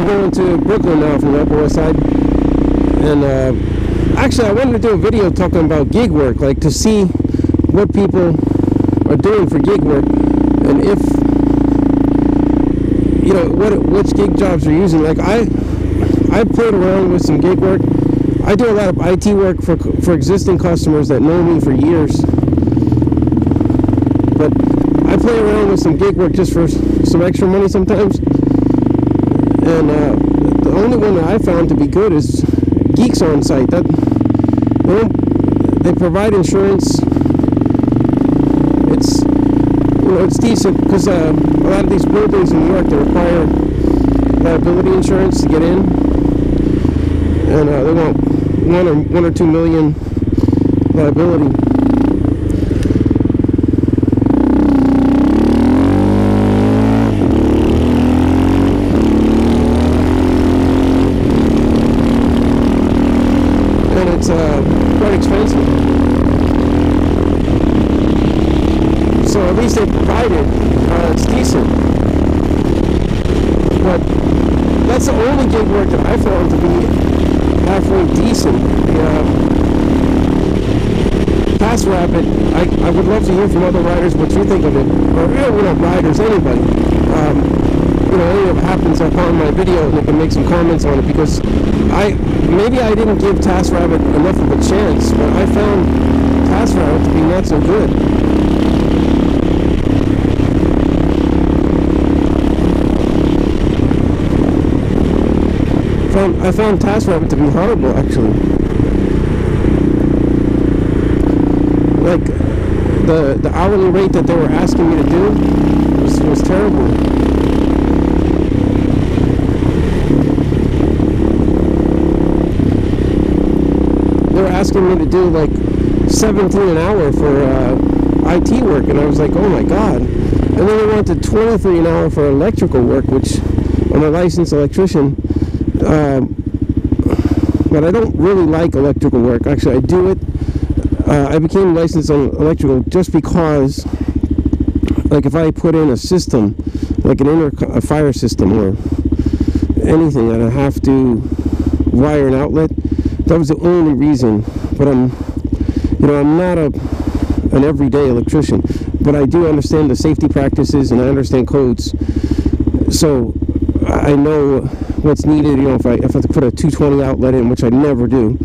going to Brooklyn now from the Upper West Side, and actually I wanted to do a video talking about gig work, like to see what people are doing for gig work, and if you know which gig jobs are using. Like I played around with some gig work. I do a lot of IT work for existing customers that know me for years, but I play around with some gig work just for some extra money sometimes. And the only one that I found to be good is Geeks On Site. That they provide insurance. It's decent because a lot of these buildings in New York, they require liability insurance to get in, and they want one or 2 million liability. And it's quite expensive. So at least they provide it. It's decent. But that's the only gig work that I found to be halfway decent. Task Rabbit, I would love to hear from other riders what you think of it. Or not riders, anybody. Any of it happens upon my video, and they can make some comments on it, because maybe I didn't give Task Rabbit enough of a chance, but I found Task Rabbit to be not so good. I found TaskRabbit to be horrible, actually. Like, the hourly rate that they were asking me to do was terrible. They were asking me to do like $17 an hour for IT work, and I was like, oh my god. And then they wanted $23 an hour for electrical work, which I'm a licensed electrician. But I don't really like electrical work. Actually, I do it. I became licensed on electrical just because, like, if I put in a system, like a fire system or anything, that I have to wire an outlet, that was the only reason. But I'm not an everyday electrician, but I do understand the safety practices and I understand codes. So I know what's needed. If I have to put a 220 outlet in, which I never do,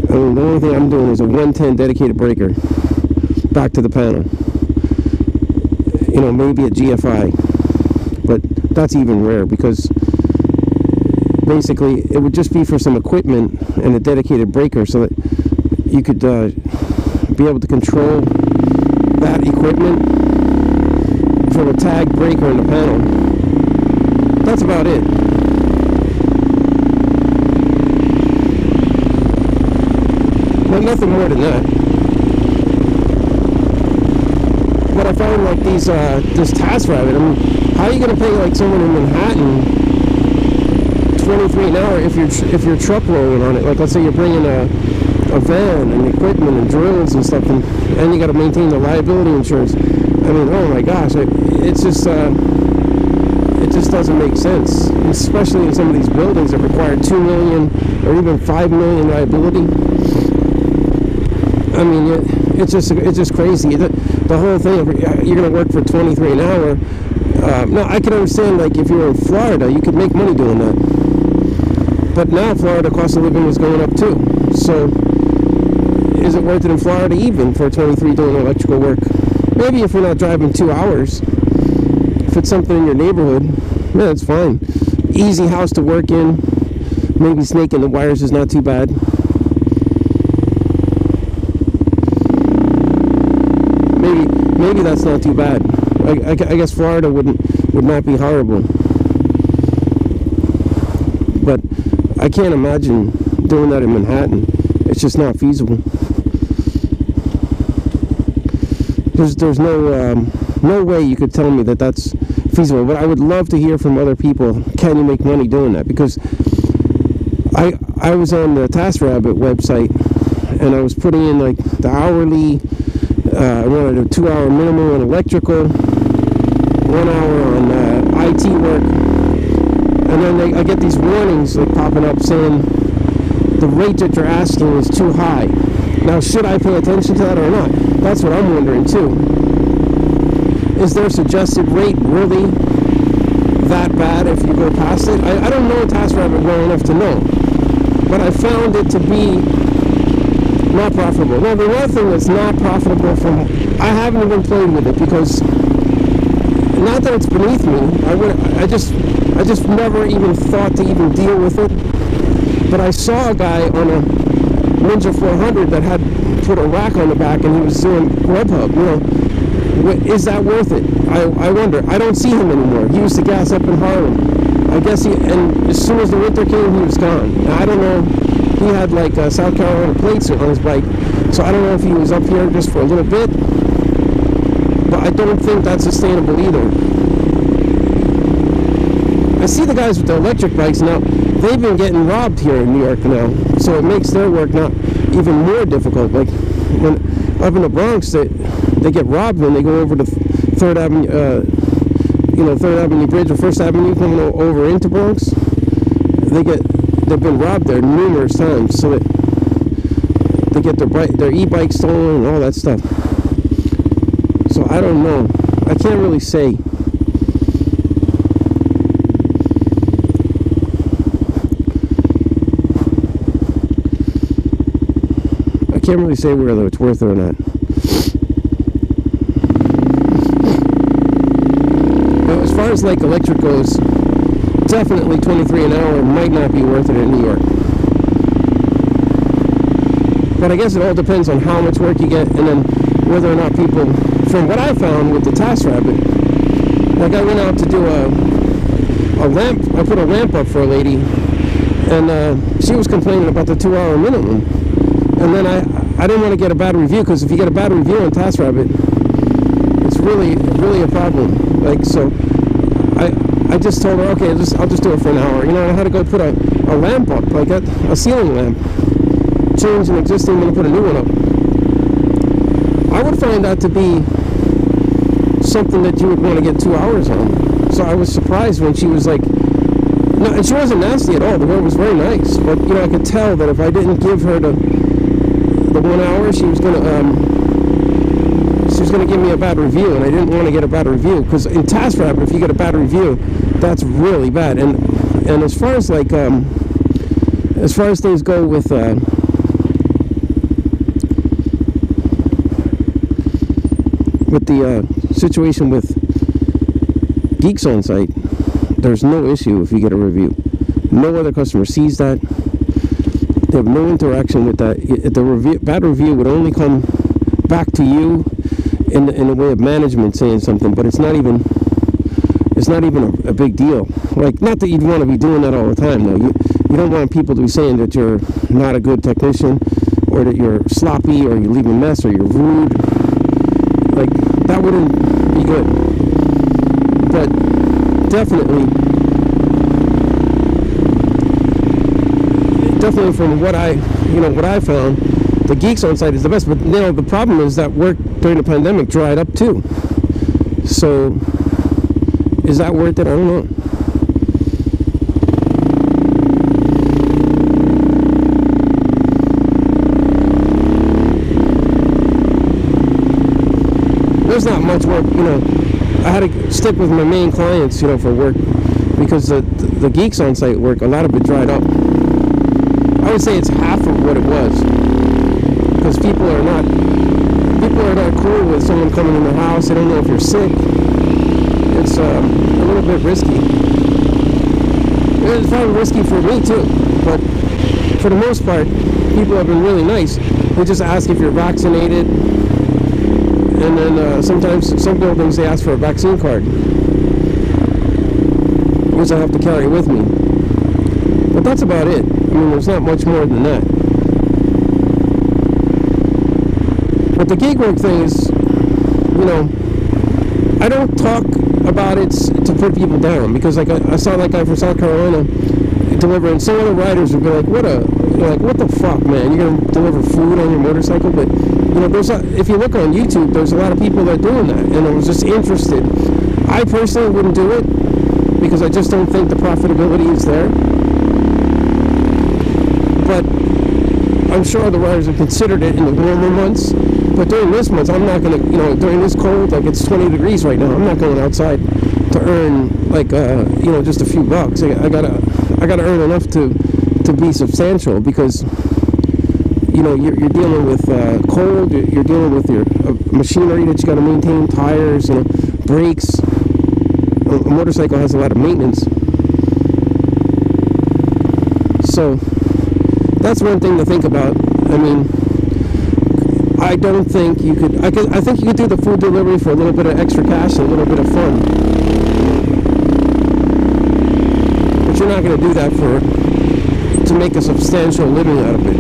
I mean, the only thing I'm doing is a 110 dedicated breaker back to the panel. Maybe a GFI, but that's even rare, because basically it would just be for some equipment and a dedicated breaker, so that you could be able to control that equipment from a tag breaker in the panel. That's about it. But nothing more than that. But I found like this Task Rabbit. I mean, how are you going to pay like someone in Manhattan $23 an hour if you're truck rolling on it? Like, let's say you're bringing a van and equipment and drills and stuff, and you got to maintain the liability insurance. I mean, oh my gosh, it just doesn't make sense, especially in some of these buildings that require 2 million or even 5 million liability. I mean, it's just crazy. The whole thing, you're going to work for $23 an hour. Now, I can understand, like, if you were in Florida, you could make money doing that. But now Florida cost of living is going up too. So, is it worth it in Florida even for 23 doing electrical work? Maybe if you're not driving 2 hours. If it's something in your neighborhood, yeah, it's fine. Easy house to work in. Maybe snaking the wires is not too bad. Maybe that's not too bad. I guess Florida would not be horrible. But I can't imagine doing that in Manhattan. It's just not feasible. There's no way you could tell me that that's feasible. But I would love to hear from other people. Can you make money doing that? Because I was on the TaskRabbit website, and I was putting in like the hourly. I wanted a 2-hour minimum on electrical, 1 hour on IT work, And then I get these warnings like popping up saying the rate that you're asking is too high. Now, should I pay attention to that or not? That's what I'm wondering too. Is their suggested rate really that bad if you go past it? I don't know TaskRabbit well enough to know, but I found it to be not profitable. Now, the one thing that's not profitable I haven't even played with it because, not that it's beneath me, I just never even thought to even deal with it. But I saw a guy on a Ninja 400 that had put a rack on the back and he was doing Grubhub. Is that worth it? I wonder. I don't see him anymore. He used to gas up in Harlem. I guess and as soon as the winter came, he was gone. Now, I don't know. He had like South Carolina plates on his bike, so I don't know if he was up here just for a little bit. But I don't think that's sustainable either. I see the guys with the electric bikes now. They've been getting robbed here in New York now, so it makes their work not even more difficult. Like when up in the Bronx, they get robbed when they go over to Third Avenue, Third Avenue Bridge or First Avenue coming over into Bronx. They've been robbed there numerous times, so they get their e-bike stolen and all that stuff. So I don't know. I can't really say. I can't really say whether it's worth it or not. But as far as like electric goes, definitely $23 an hour might not be worth it in New York. But I guess it all depends on how much work you get and then whether or not people, from what I found with the TaskRabbit, like I went out to do a lamp, I put a lamp up for a lady and she was complaining about the 2-hour minimum. And then I didn't want to get a bad review because if you get a bad review on TaskRabbit, it's really, really a problem. Like, so I just told her, okay, I'll just do it for an hour. I had to go put a lamp up, like a ceiling lamp, change an existing one and put a new one up. I would find that to be something that you would want to get 2 hours on. So I was surprised when she was like, no, and she wasn't nasty at all. The girl was very nice, but I could tell that if I didn't give her the 1 hour, she was gonna give me a bad review, and I didn't want to get a bad review because in TaskRabbit, if you get a bad review, that's really bad. And as far as like as far as things go with the situation with Geeks on Site, there's no issue if you get a review. No other customer sees that. They have no interaction with that. The bad review would only come back to you in the way of management saying something, but it's not even a big deal. Like, not that you'd want to be doing that all the time, though. You don't want people to be saying that you're not a good technician, or that you're sloppy, or you leave a mess, or you're rude. Like, that wouldn't be good. But definitely from what I found, the Geeks on Site is the best. But the problem is that work during the pandemic dried up too. So is that worth it? I don't know. There's not much work, I had to stick with my main clients, for work, because the Geeks on Site work, a lot of it dried up. I would say it's half of what it was, because people are not cool with someone coming in their house. They don't know if you're sick. It's a little bit risky. It's probably risky for me too, but for the most part, people have been really nice. They just ask if you're vaccinated, and then sometimes some buildings they ask for a vaccine card, which I have to carry with me. But that's about it. There's not much more than that. But the gig work thing is, I don't talk about it to put people down, because like I saw that guy from South Carolina delivering. Some other riders would be like, what the fuck, man? You're gonna deliver food on your motorcycle? But if you look on YouTube, there's a lot of people that are doing that, and I was just interested. I personally wouldn't do it, because I just don't think the profitability is there. But I'm sure other riders have considered it in the warmer months. But during this month, I'm not going to, during this cold, like it's 20 degrees right now, I'm not going outside to earn like, just a few bucks. I gotta earn enough to be substantial, because you're dealing with cold, you're dealing with your machinery that you got to maintain, tires, brakes. A motorcycle has a lot of maintenance. So that's one thing to think about. I mean, I don't think you could. I think you could do the food delivery for a little bit of extra cash and a little bit of fun. But you're not going to do that to make a substantial living out of it.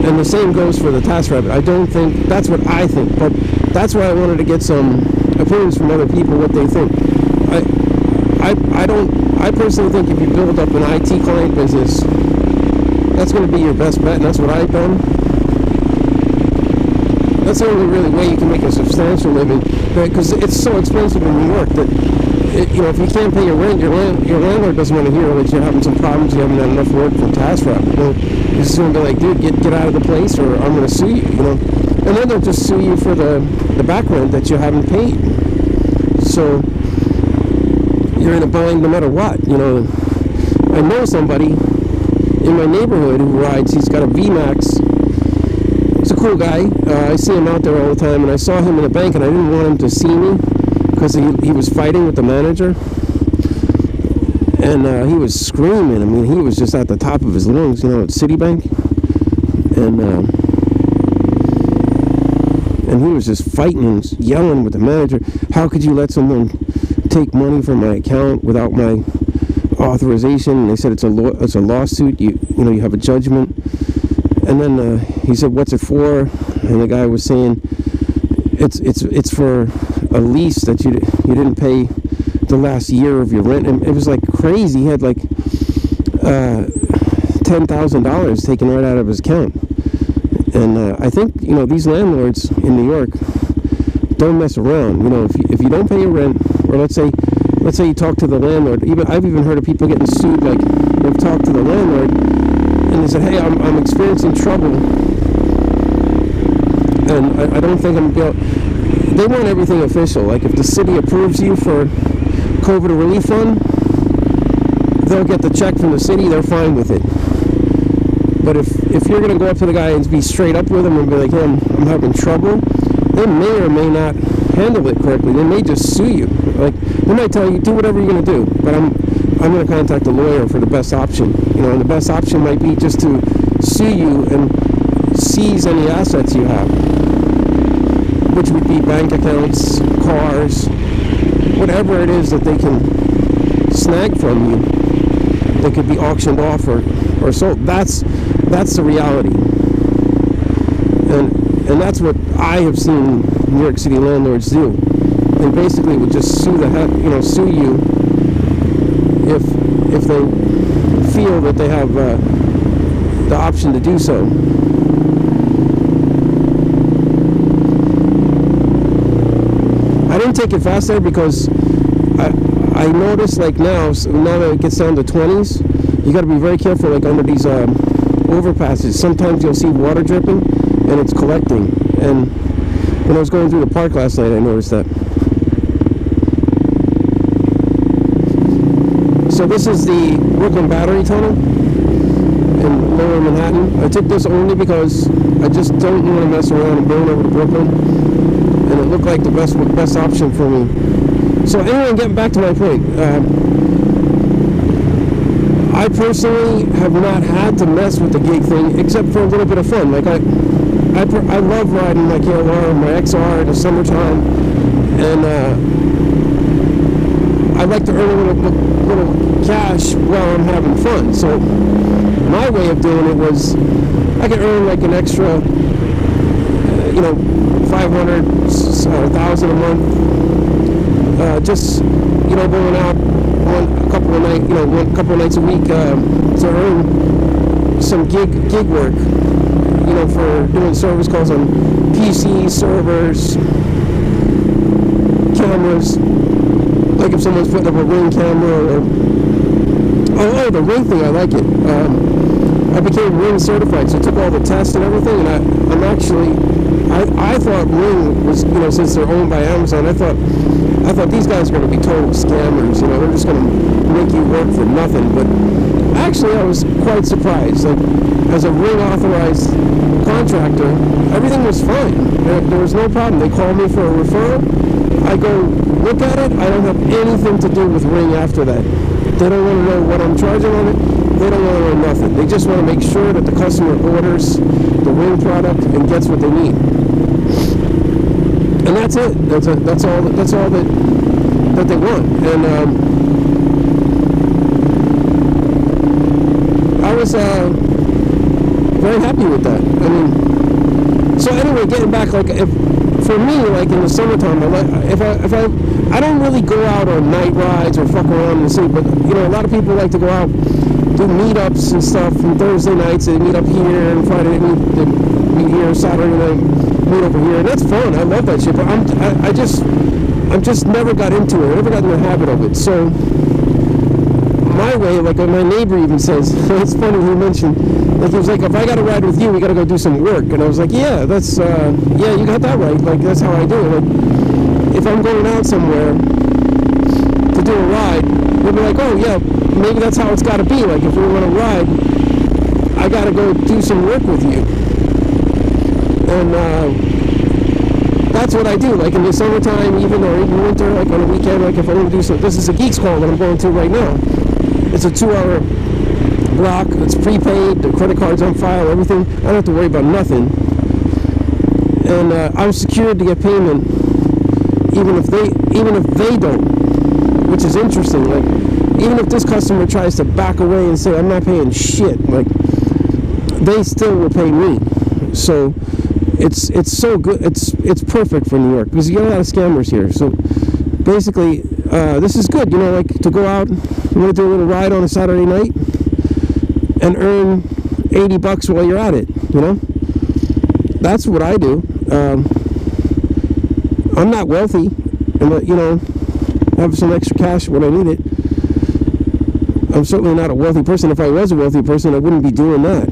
And the same goes for the TaskRabbit. I don't think, that's what I think, but that's why I wanted to get some opinions from other people, what they think. I personally think if you build up an IT client business, that's going to be your best bet, and that's what I've done. That's the only really way you can make a substantial living, because it's so expensive in New York that, if you can't pay your rent, your landlord doesn't want to hear that you're having some problems, you haven't had enough work from TaskRabbit. He's just going to be like, dude, get out of the place, or I'm going to sue you, And then they'll just sue you for the back rent that you haven't paid. So you're in a bind no matter what, I know somebody in my neighborhood who rides. He's got a VMAX. He's a cool guy. I see him out there all the time, and I saw him in the bank, and I didn't want him to see me because he was fighting with the manager, and he was screaming. I mean, he was just at the top of his lungs, at Citibank, and he was just fighting and yelling with the manager. How could you let someone take money from my account without my authorization? And they said it's a lawsuit. You have a judgment. And then he said, "What's it for?" And the guy was saying, "It's for a lease that you didn't pay the last year of your rent." And it was like crazy. He had like $10,000 taken right out of his account. And I think these landlords in New York don't mess around. If you don't pay your rent, or let's say you talk to the landlord. I've even heard of people getting sued. Like they've talked to the landlord and they said, "Hey, I'm experiencing trouble, and I don't think I'm going to be able." They want everything official. Like if the city approves you for COVID relief fund, they'll get the check from the city. They're fine with it. But if you're going to go up to the guy and be straight up with him and be like, "Hey, I'm having trouble," they may or may not handle it correctly. They may just sue you. Like they might tell you, "Do whatever you're going to do," but I'm going to contact a lawyer for the best option. And the best option might be just to sue you and seize any assets you have, which would be bank accounts, cars, whatever it is that they can snag from you. They could be auctioned off or sold. That's the reality, and that's what I have seen New York City landlords do. They basically would just sue you if they feel that they have the option to do so. I didn't take it fast there because I noticed like now that it gets down to 20s, you got to be very careful like under these overpasses. Sometimes you'll see water dripping and it's collecting. And when I was going through the park last night, I noticed that. So this is the Brooklyn Battery Tunnel in Lower Manhattan. I took this only because I just don't want to mess around and burn over to Brooklyn, and it looked like the best option for me. So anyway, getting back to my point, I personally have not had to mess with the gig thing except for a little bit of fun. Like I love riding my KLR and my XR in the summertime, and I like to earn a little cash while I'm having fun. So my way of doing it was I could earn like an extra, 500, 1,000 a month, just going out a couple of nights a week to earn some gig work, for doing service calls on PCs, servers, cameras. like if someone's putting up a Ring camera or the Ring thing, I like it. I became Ring certified, so I took all the tests and everything, and I'm actually, I thought Ring was, since they're owned by Amazon, I thought these guys are going to be total scammers, they're just going to make you work for nothing. But actually I was quite surprised. Like, as a Ring authorized contractor, everything was fine. There was no problem. They called me for a referral. I go look at it. I don't have anything to do with Ring after that. They don't want to know what I'm charging on it. They don't want to know nothing. They just want to make sure that the customer orders the Ring product and gets what they need. And that's it. That's all that they want. And I was very happy with that. I mean, so anyway, getting back, like, for me, like in the summertime, I don't really go out on night rides or fuck around in the city, but a lot of people like to go out, do meetups and stuff. And Thursday nights they meet up here, and Friday they meet here, Saturday night meet over here, and that's fun. I love that shit. But I just never got into it. I never got in the habit of it. So my way, like my neighbor even says, it's funny, he mentioned, like, he was like, if I got to ride with you, we got to go do some work. And I was like, yeah, that's, yeah, you got that right. Like, that's how I do it. Like, if I'm going out somewhere to do a ride, we'll be like, oh, yeah, maybe that's how it's got to be. Like, if we want to ride, I got to go do some work with you. And that's what I do. Like, in the summertime, even winter, like on a weekend, like if I want to do something, this is a Geeks Call that I'm going to right now. It's a 2-hour block. It's prepaid. The credit card's on file. Everything. I don't have to worry about nothing. And I'm secured to get payment, even if they don't, which is interesting. Like, even if this customer tries to back away and say I'm not paying shit, like, they still will pay me. So it's so good. It's perfect for New York because you get a lot of scammers here. So basically, this is good. Like to go out, you want to do a little ride on a Saturday night and earn $80 while you're at it. That's what I do. I'm not wealthy, and I have some extra cash when I need it. I'm certainly not a wealthy person. If I was a wealthy person, I wouldn't be doing that.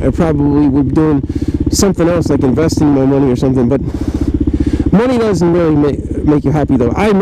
I probably would be doing something else, like investing my money or something. But money doesn't really make you happy, though. I know